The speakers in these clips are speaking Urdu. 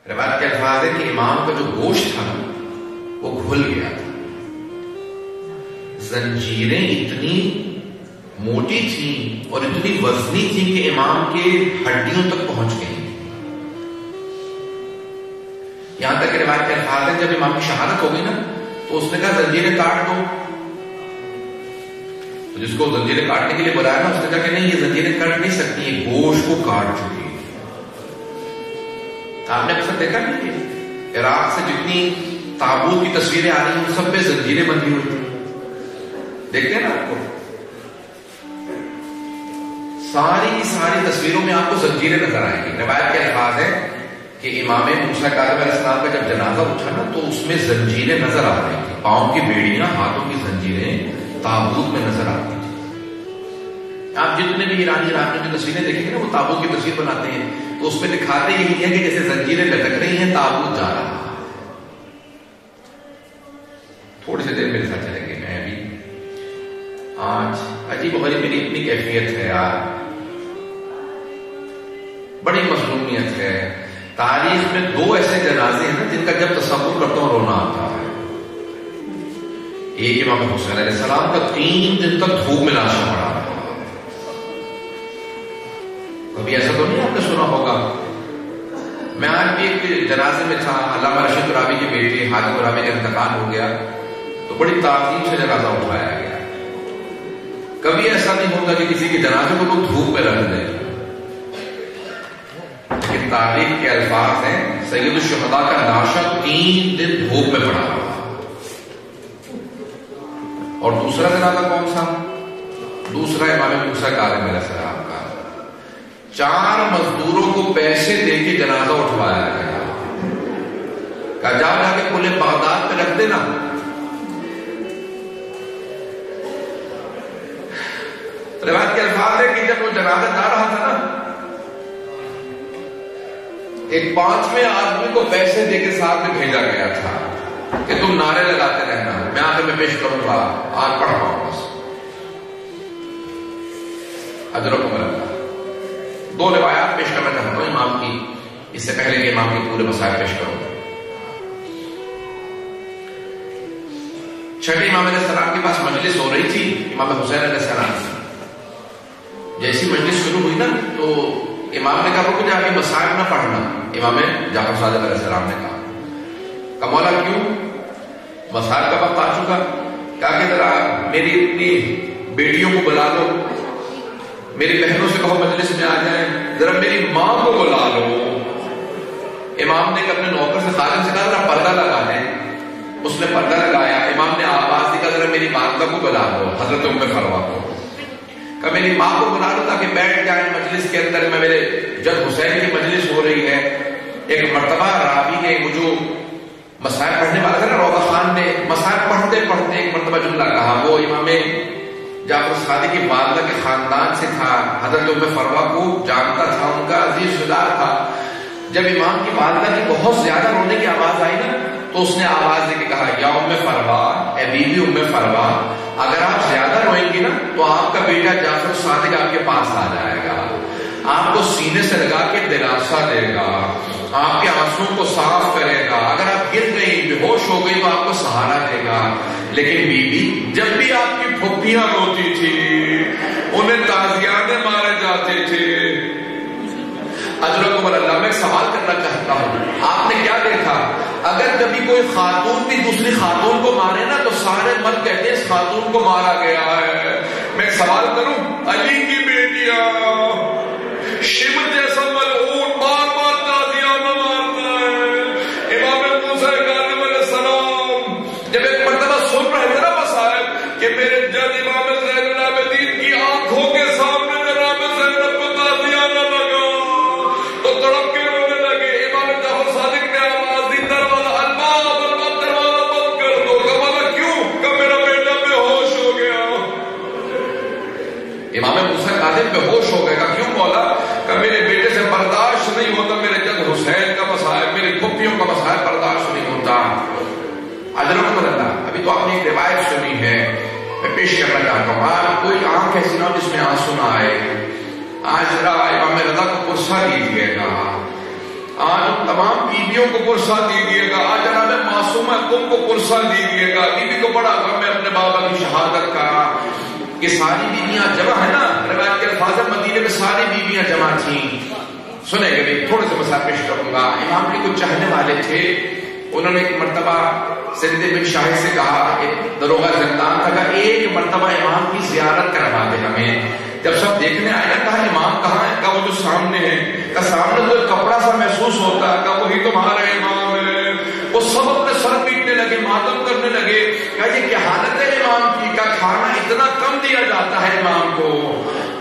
روایت کے الفاظ ہے کہ امام کا جو گوشت تھا نا وہ گھل گیا تھا، زنجیریں اتنی موٹی تھیں اور اتنی وزنی تھیں کہ امام کے ہڈیوں تک پہنچ گئی. یہاں تک کہ روایت کے الفاظ ہے جب امام کی شہادت ہو گئی نا تو اس نے کہا زنجیریں کاٹ دو. تو جس کو زنجیریں کاٹنے کے لیے بلایا نا اس نے کہا کہ نہیں یہ زنجیریں کٹ نہیں سکتی، یہ گوشت کو کاٹ چکی ہے. آپ نے اکثر دیکھا نہیں کہ عراق سے جتنی تابوت کی تصویریں آ رہی ہیں سب پہ زنجیریں بندھی ہوئی ہیں، دیکھتے ہیں نا آپ کو ساری کی ساری تصویروں میں آپ کو زنجیریں نظر آئیں گی. روایت کے الفاظ ہے کہ امام موسیٰ کاظم علیہ السلام کا جب جنازہ اٹھا نا تو اس میں زنجیریں نظر آ رہی تھی، پاؤں کی بیڑیاں، ہاتھوں کی زنجیریں تابوت میں نظر آتی تھی. آپ جتنے بھی ایرانی عراق میں جو تصویریں دیکھیں گے نا وہ تابوت کی تصویر بناتے ہیں تو اس میں دکھاتے یہی ہے کہ جیسے زنجیریں لٹک رہی ہیں، تابوت جا رہا ہے. تھوڑی سی دیر میرے ساتھ چلیں گے. میں ابھی آج عجیب و غریب میری اپنی کیفیت ہے یار، بڑی مظلومیت ہے. تاریخ میں دو ایسے جنازے ہیں نا جن کا جب تصور کرتا ہوں رونا آتا ہے. ایک امام حسین علیہ السلام کا 3 دن تک دھوپ میں لاشیں پڑا رہا. کبھی ایسا تو نہیں آپ نے سنا ہوگا. میں آج بھی ایک جنازے میں تھا، علامہ رشید ترابی کے بیٹے حاجی ترابی کا انتقال ہو گیا تو بڑی تعظیم سے جنازہ اٹھایا گیا. کبھی ایسا نہیں ہوتا کہ کسی کے جنازے کو لوگ دھوپ میں رکھ دیں. لیکن تاریخ کے الفاظ ہیں سید الشہداء کا لاشا 3 دن دھوپ میں پڑا رہا. اور دوسرا جنازہ کون سا؟ دوسرا امام موسیٰ کاظم علیہ السلام کا. 4 مزدوروں کو پیسے دے کے جنازہ اٹھوایا گیا. کہا جا کے کھلے بغداد پہ رکھ دینا. روایت کے الفاظ ہے کہ جب وہ جنازہ جا رہا تھا نا ایک 5ویں آدمی کو پیسے دے کے ساتھ میں بھیجا گیا تھا کہ تم نعرے لگاتے رہنا، میں آخر میں پیش کروں گا، آج پڑھ پاؤں بس. اجرکم اللہ. 2 روایات پیش کرنا چاہتا ہوں امام کی، اس سے پہلے کہ امام کے پورے مسائل پیش کروں. چھٹے امام علیہ السلام کے پاس مجلس ہو رہی تھی امام حسین علیہ السلام کی. جیسی مجلس شروع ہوئی نا تو امام نے کہا رک جا ابھی مسائل نہ پڑھنا. امام جعفر صادق علیہ السلام نے کہا مولا کیوں؟ مسائل کا وقت آ چکا. کہا کہ ذرا میری اپنی بیٹیوں کو بلا لو، میری بہنوں سے کہو مجلس میں آ جائیں، ذرا میری ماں کو بلا لو. امام نے اپنے نوکر سے خادم سے کہا ذرا پردہ لگا دیں. اس نے پردہ لگایا. امام نے آواز دی کہا ذرا میری والدہ کو بلا دو، حضرت ام فروا کو. کہ میری ماں کو بلا دو تاکہ بیٹھ جائیں مجلس کے اندر. میں میرے جد حسین کی مجلس ہو رہی ہے. ایک مرتبہ راوی نے وہ جو مسائل پڑھنے والا تھا نا روضہ خان نے مسائل پڑھتے پڑھتے ایک مرتبہ جملہ کہا. وہ امام جعفر صادق کی والدہ کے خاندان سے تھا، حضرت ام فروا کو جانتا تھا، ان کا عزیز رشتہ تھا. جب امام کی والدہ کی بہت زیادہ رونے کی آواز آئی نا تو اس نے آواز دے کے کہا یا ام فروا، اے بی بی ام فروا، اگر آپ زیادہ روئیں گی نا تو آپ کا بیٹا جعفر صادق آپ کے پاس آ جائے گا، آپ کو سینے سے لگا کے دلاسا دے گا، آپ کے آنسوؤں کو صاف کرے گا. اگر آپ گر گئی بے ہوش ہو گئی تو آپ کو سہارا دے گا. لیکن بی بی جب بھی آپ کی پھپھیاں روتی تھی انہیں تازیانے مارے جاتے تھے. اجرکم اللہ. میں ایک سوال کرنا چاہتا ہوں، آپ نے کیا دیکھا؟ اگر کبھی کوئی خاتون بھی دوسری خاتون کو مارے نا تو سارے مرد کہتے ہیں اس خاتون کو مارا گیا ہے. میں ایک سوال کروں، علی کی بیٹیاں شمر جیسا ملعون بار بار تازیانہ مارتا ہے. امام موسیٰ کاظم علیہ السلام جب ایک مرتبہ سن رہے تھے نا مسائل کہ میرے جد امام زین العابدین کی آنکھوں کے سامنے جناب زینب کو تازیانہ لگا تو تڑپ کے رونے لگے. امام جعفر صادق نے آواز دی دروازہ الباب دروازہ بند کر دو. کہا کیوں؟ کہ میرا بیٹا بے ہوش ہو گیا. امام موسیٰ کاظم بے ہوش ہو گئے. کہ کیوں مولا؟ کہ میرے بیٹے سے برداشت نہیں ہوتا، میرے جد حسین کا مسائل، میری پھپھیوں کا مسائل برداشت نہیں ہوتا. اجرکم اللہ. ابھی تو آپ نے ایک روایت سنی ہے، میں پیش کرنا چاہتا ہوں. آپ کوئی آنکھ ایسی نہ ہو جس میں آنسو نہ آئے. آج ذرا امام رضا کو پرسہ دیجیے گا. آج تمام بیوی بیویوں کو پرسہ دیجیے گا، آج جناب معصومہ تم کو پرسہ دیجیے گا. بیوی کو بڑا غم ہے اپنے بابا کی شہادت کا. یہ ساری بیویاں جمع ہے نا، روایت کے الفاظ مدینے میں ساری بیویاں جمع تھیں. سنیں گے بھی تھوڑے سے مسائل پیش کروں گا. امام علی کو چاہنے والے تھے. انہوں نے ایک مرتبہ زندے بن شاہد سے کہا، ایک دروغہ زندان تھا، کہ ایک مرتبہ امام کی زیارت کروا دے ہمیں. جب سب دیکھنے آئے نا، کہا امام کہاں ہے؟ کہا وہ جو سامنے ہے. کہا سامنے تو ایک کپڑا سا محسوس ہوتا ہے. کہا وہی تمہارا امام ہے. وہ سب اپنے سر پیٹنے لگے، ماتم کرنے لگے. کہا یہ کیا حالت ہے امام کی؟ کہا کھانا اتنا کم دیا جاتا ہے امام کو.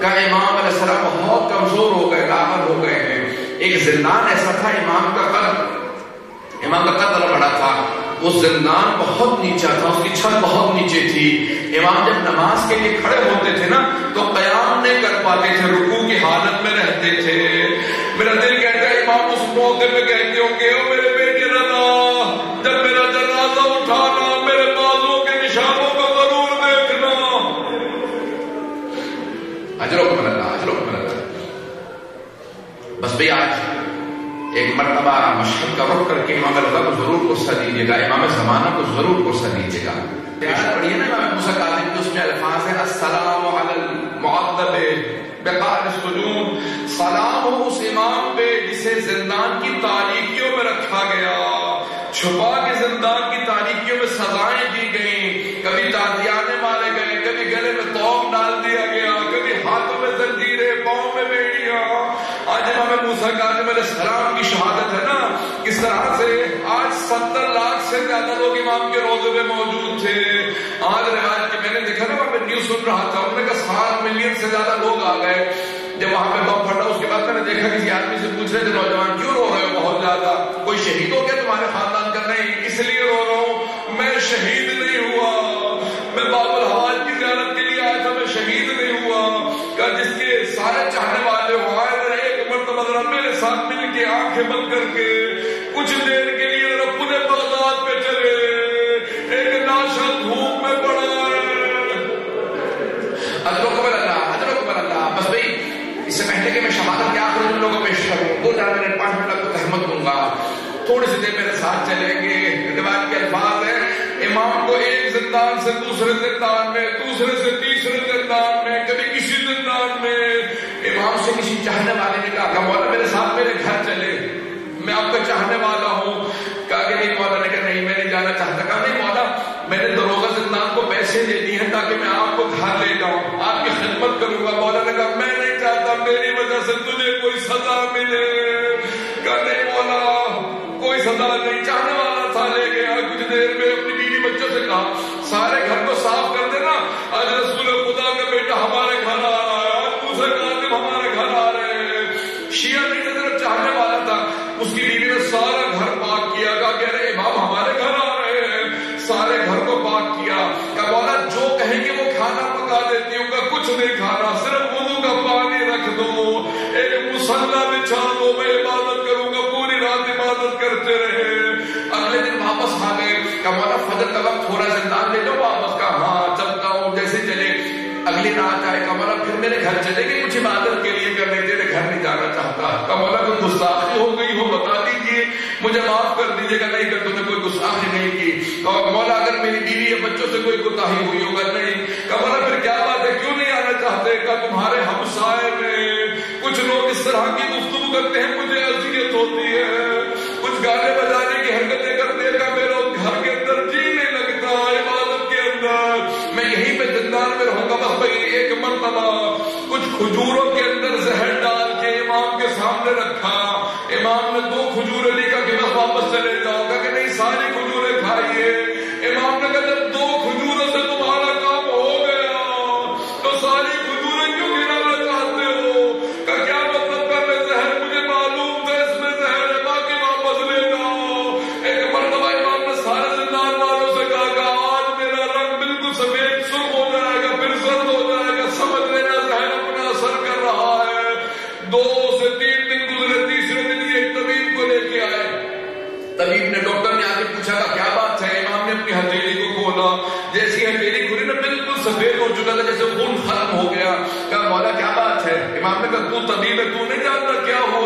کہا امام علیہ السلام بہت کمزور ہو گئے، لاغر ہو گئے ہیں. ایک زندان ایسا تھا، امام کا قدر بڑا تھا. وہ زندان بہت نیچا تھا، اس کی چھت بہت نیچے تھی. امام جب نماز کے لیے کھڑے ہوتے تھے نا تو قیام نہیں کر پاتے تھے، رکوع کی حالت میں رہتے تھے. میرا دل کہتا ہے امام اس موقع میں کہتے ہوں گے، او میرے بیٹے رضا، جب میرا جنازہ اٹھانا میرے بازوں کے نشانوں کو ضرور دیکھنا. اجرکم اللہ، اجرکم اللہ. بس بھئی آج ایک مرتبہ مشہد کا رخ کر کے امام رضا کو ضرور غصہ دیجیے گا، امام زمانہ کو ضرور غصہ دیجیے گا. پڑھیے نا امام موسیٰ کاظم کے اس میں الفاظ ہیں، السلام علی المعذب بقعر السجون. سلام ہو اس امام پہ جسے زندان کی تاریکیوں میں رکھا گیا، چھپا کے زندان کی تاریکیوں میں سزائیں دی گئیں. کبھی تازیانے مارے گئے، کبھی گلے میں توق ڈال دیا گیا، کبھی ہاتھوں میں زنجیریں، پاؤں میں بیڑیاں. آج امام موسیٰ کاظم علیہ السلام کی شہادت ہے نا، کس طرح سے آج 70 لاکھ سے زیادہ لوگ امام کے روضے میں موجود تھے. آج روایت کی میں نے دیکھا نا، وہاں پہ نیوز سن رہا تھا، انہوں نے کہا 7 ملین سے زیادہ لوگ آ گئے. جب وہاں پہ بم پھٹا اس کے بعد میں نے دیکھا کسی آدمی سے پوچھ رہے تھے، نوجوان کیوں رو رہے ہو بہت زیادہ؟ کوئی شہید ہو گیا تمہارے خاندان کا؟ نہیں، اس لیے رو رہا ہوں میں شہید نہیں ہوا، میں باب الحوال کی زیارت کے لیے آیا تھا، میں شہید نہیں ہوا. کہ جس کے سارے چاہنے والے ہو آئے ذرا ایک مرتبہ ذرا میرے ساتھ مل کے آنکھیں بند کر کے کچھ دیر کے لیے ذرا پورے بغداد پہ چلے. ایک ناشا دھوپ میں پڑا ہے. اجرکم اللہ، اجرکم اللہ. بس بھئی اس سے پہلے کہ میں شہادت کے آخر ان لوگوں پیش کروں، 2-4 منٹ 5 منٹ کو تہمت دوں گا. تھوڑی سی دیر میرے ساتھ چلیں گے. روایت کے الفاظ ہیں، امام کو ایک زندان سے دوسرے زندان میں، دوسرے سے تیسرے زندان میں، کبھی کسی زندان میں. امام سے کسی چاہنے والے نے کہا کہ مولا میرے ساتھ میرے گھر چلے، میں آپ کا چاہنے والا ہوں. کہا کہ نہیں. مولا نے کہا نہیں میں نہیں جانا چاہتا. کہا نہیں مولا، میں نے دروغہ زندان کو پیسے دے دیے ہیں تاکہ میں آپ کو گھر لے جاؤں، آپ کی خدمت کروں گا. مولا نے کہا میں نہیں چاہتا میری وجہ سے تجھے کوئی سزا ملے. کہا نہیں مولا کوئی سزا نہیں. چاہنے والا تھا لے گیا. کچھ دیر میں اپنی بیوی بچوں سے کہا سارے گھر کو صاف کر دینا، آج رسول خدا کا بیٹا ہمارے گھر آ رہا ہے، آج موسیٰ کاظم ہمارے گھر آ رہے ہیں. شیعہ نہیں تھا، صرف چاہنے والا تھا. اس کی بیوی نے سارا گھر پاک کیا. کہا کہ ارے امام ہمارے گھر آ رہے ہیں. سارے گھر کو پاک کیا. کہا مولا جو کہیں گے وہ کھانا پکا دیتی ہوں. کہا کچھ نہیں کھانا، صرف وضو کا پانی رکھ دو، ایک مصلی بچھا دو، میں عبادت کروں گا. پوری رات عبادت کرتے رہے. اگلے دن واپس آ گئے. کہا مولا فجر کا وقت تھوڑا زندان لے جاؤ واپس. کہا ہاں چلتا ہوں. جیسے چلے اگلی رات آئے. کہا مولا پھر میرے گھر چلے گئے کچھ عبادت کے لیے کرنے، تیرے گھر نہیں جانا چاہتا. کہا مولا کوئی گستاخی ہو گئی ہو بتا دیجیے، مجھے معاف کر دیجیے. گا نہیں کہ تم نے کوئی گستاخی نہیں کی. کہا مولا اگر میری بیوی یا بچوں سے کوئی کوتاہی ہوئی ہوگا؟ نہیں. کہا مولا پھر کیا بات ہے، کیوں نہیں آنا چاہتے؟ کہا تمہارے ہمسائے میں کچھ لوگ اس طرح کی گفتگو کرتے ہیں، مجھے اذیت ہوتی ہے. کچھ گانے بجانے کی حرکتیں کرتے ہیں. کہا میرا گھر کے اندر جی نہیں لگتا عبادت کے اندر، میں یہیں پہ زندان میں رہوں گا. بس بھائی ایک مرتبہ کچھ کھجوروں کے اندر زہر ڈال کے امام کے سامنے رکھا. امام نے 2 کھجوریں لی. کہا کہ بس واپس چلے جاؤ. کہا کہ نہیں ساری کھجوریں کھائیے. امام نے کہا جب 2 کھجوروں سے تمہارا کام ہو گیا تو ساری کھجوریں کیوں گرانا چاہتے ہو؟ کہا کیا مطلب؟ کا میں زہر مجھے معلوم تھا اس میں زہر ہے، باقی واپس لے جاؤ. ایک مرتبہ امام نے سارے زندان والوں سے کہا کہ آج میرا رنگ بالکل سفید سرخ ہو جائے گا، پھر زرد ہو جائے گا، سمجھ لینا زہر اپنا اثر کر رہا ہے. 2 سے 3 دن گزرے. تیسرے دن یہ ایک طبیب کو لے کے آئے. طبیب نے، ڈاکٹر نے آگے پوچھا کہ کیا بات ہے؟ امام نے اپنی ہتھیلی کو کھولا. جیسی ہتھیلی کھلی نا بالکل سفید ہو چکا تھا، جیسے خون ختم ہو گیا. کہا مولا کیا بات ہے؟ امام نے کہا تو طبیب ہے، تو نہیں جانتا کیا ہوا؟